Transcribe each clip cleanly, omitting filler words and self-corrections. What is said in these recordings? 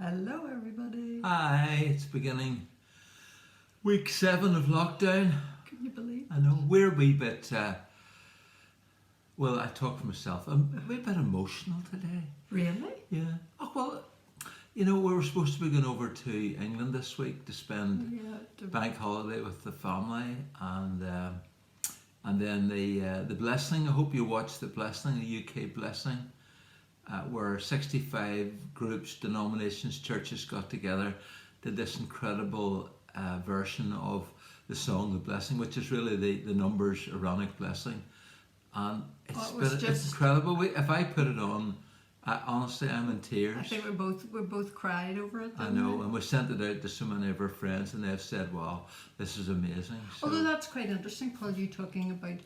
Hello, everybody. Hi, it's beginning week 7 of lockdown. Can you believe? I know we're a wee bit, well, I talk for myself, I'm a wee bit emotional today. Really? Yeah. Oh, well, we were supposed to be going over to England this week to spend bank holiday with the family, and then the blessing. I hope you watched the blessing, the UK blessing. Where 65 groups, denominations, churches got together, did this incredible version of the song, The Blessing, which is really the Numbers Aaronic blessing. And it's incredible. If I put it on, honestly, I'm in tears. I think we both cried over it. I know, and we sent it out to so many of our friends, and they've said, wow, this is amazing. So, although that's quite interesting, Paul, you talking about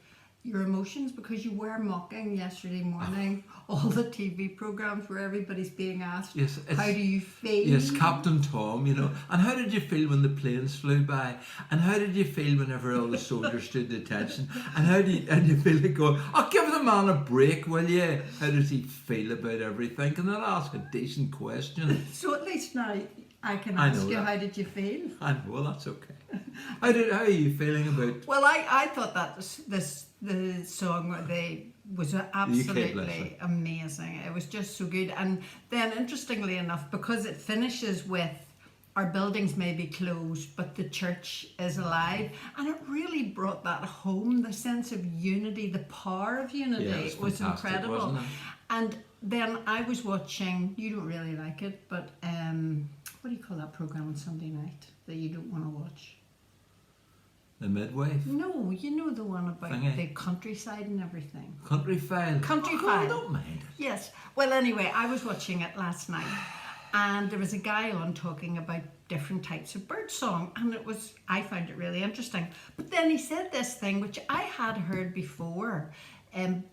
your emotions, because you were mocking yesterday morning all the TV programs where everybody's being asked, yes, how do you feel? Yes, Captain Tom, and how did you feel when the planes flew by? And how did you feel whenever all the soldiers stood at attention? And how do you feel like going, oh, give the man a break, will you? How does he feel about everything? Can they ask a decent question? So at least now I can ask you, that. how did you feel? I know, well, that's okay. How are you feeling about? Well, I thought that the song was absolutely amazing. It was just so good. And then, interestingly enough, because it finishes with our buildings may be closed, but the church is alive, and it really brought that home, the sense of unity, the power of unity. Yeah, it was incredible. Wasn't it? And then I was watching, you don't really like it, but what do you call that program on Sunday night that you don't want to watch? The Midwife? No, you know the one about the countryside and everything. Country File? Country File. I don't mind it. Yes. Well, anyway, I was watching it last night, and there was a guy on talking about different types of bird song, and I found it really interesting. But then he said this thing, which I had heard before,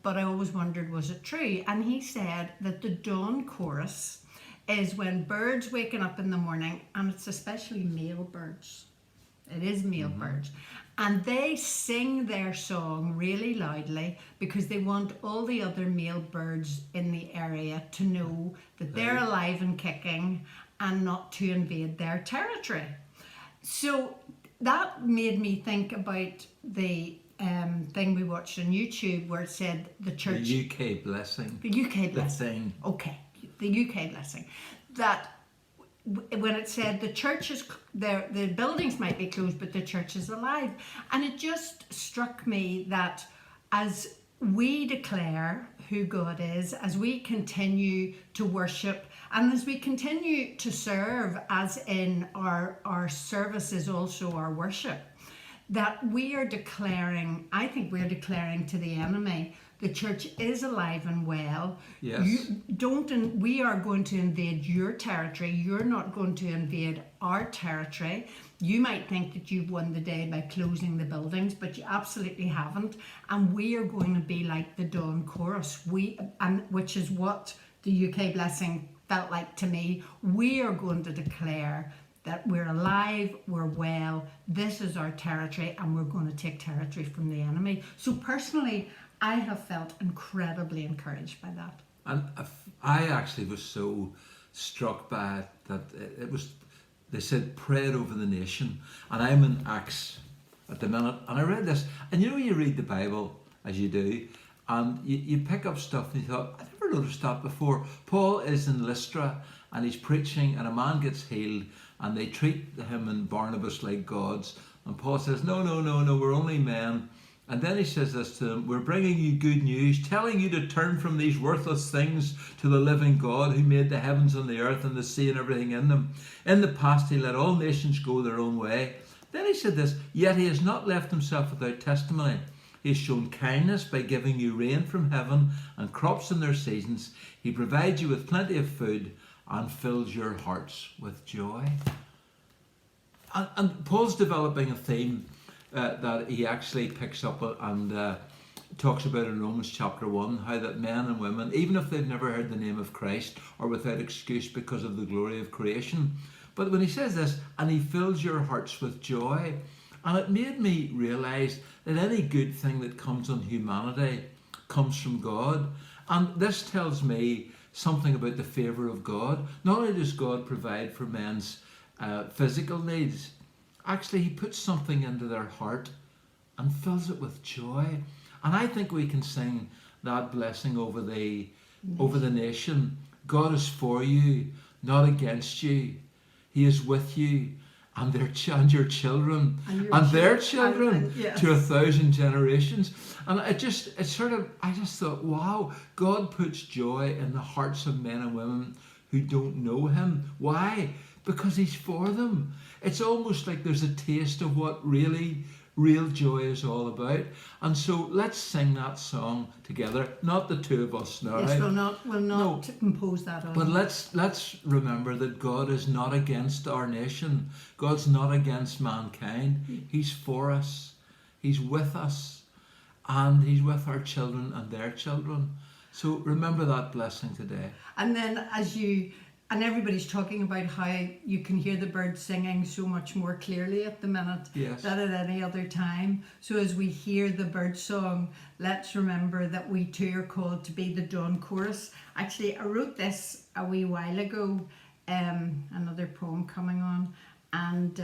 but I always wondered, was it true? And he said that the dawn chorus is when birds waking up in the morning, and it's especially male birds. It is male birds. And they sing their song really loudly because they want all the other male birds in the area to know that they're alive and kicking and not to invade their territory. So that made me think about the thing we watched on YouTube where it said the church... The UK blessing. The UK blessing. The thing. Okay, the UK blessing. That... when it said the church is there, the buildings might be closed, but the church is alive. And it just struck me that as we declare who God is, as we continue to worship, and as we continue to serve, as in our service is also our worship, that we are declaring, I think we're declaring to the enemy, the church is alive and well. Yes. We are going to invade your territory. You're not going to invade our territory. You might think that you've won the day by closing the buildings, but you absolutely haven't. And we are going to be like the dawn chorus, which is what the UK blessing felt like to me. We are going to declare that we're alive, we're well, this is our territory, and we're going to take territory from the enemy. So personally, I have felt incredibly encouraged by that. And I actually was so struck by it that it was, they said, pray it over the nation. And I'm in Acts at the minute, and I read this, and you read the Bible, as you do, and you pick up stuff, and you thought, I never noticed that before. Paul is in Lystra, and he's preaching, and a man gets healed, and they treat him and Barnabas like gods. And Paul says, no, we're only men. And then he says this to them, we're bringing you good news, telling you to turn from these worthless things to the living God who made the heavens and the earth and the sea and everything in them. In the past he let all nations go their own way. Then he said this, yet he has not left himself without testimony. He has shown kindness by giving you rain from heaven and crops in their seasons. He provides you with plenty of food and fills your hearts with joy. And Paul's developing a theme that he actually picks up and talks about in Romans chapter 1, how that men and women, even if they've never heard the name of Christ, are without excuse because of the glory of creation. But when he says this, and he fills your hearts with joy, and it made me realise that any good thing that comes on humanity comes from God. And this tells me something about the favour of God. Not only does God provide for men's physical needs, actually he puts something into their heart and fills it with joy. And I think we can sing that blessing over the nation. God is for you, not against you. He is with you, and your children, and their children, yes. to 1,000 generations. And I just thought, wow, God puts joy in the hearts of men and women who don't know him. Why? Because he's for them. It's almost like there's a taste of what real joy is all about. And so let's sing that song together. Not the two of us now. Yes, we'll not impose that on. But let's remember that God is not against our nation. God's not against mankind. He's for us. He's with us. And he's with our children and their children. So remember that blessing today. And then and everybody's talking about how you can hear the birds singing so much more clearly at the minute than at any other time. So as we hear the bird song, let's remember that we too are called to be the dawn chorus. Actually, I wrote this a wee while ago, another poem coming on, and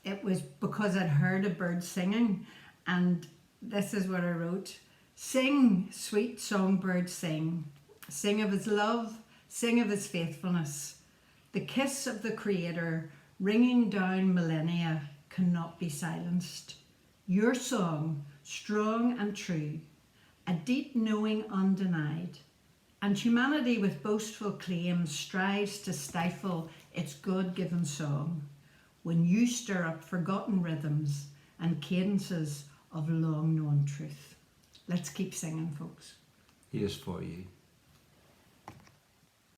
it was because I'd heard a bird singing, and this is what I wrote. Sing, sweet songbird, sing. Sing of his love, sing of his faithfulness. The kiss of the Creator, ringing down millennia, cannot be silenced. Your song, strong and true, a deep knowing undenied, and humanity with boastful claims strives to stifle its God-given song when you stir up forgotten rhythms and cadences of long-known truth. Let's keep singing, folks. He is for you.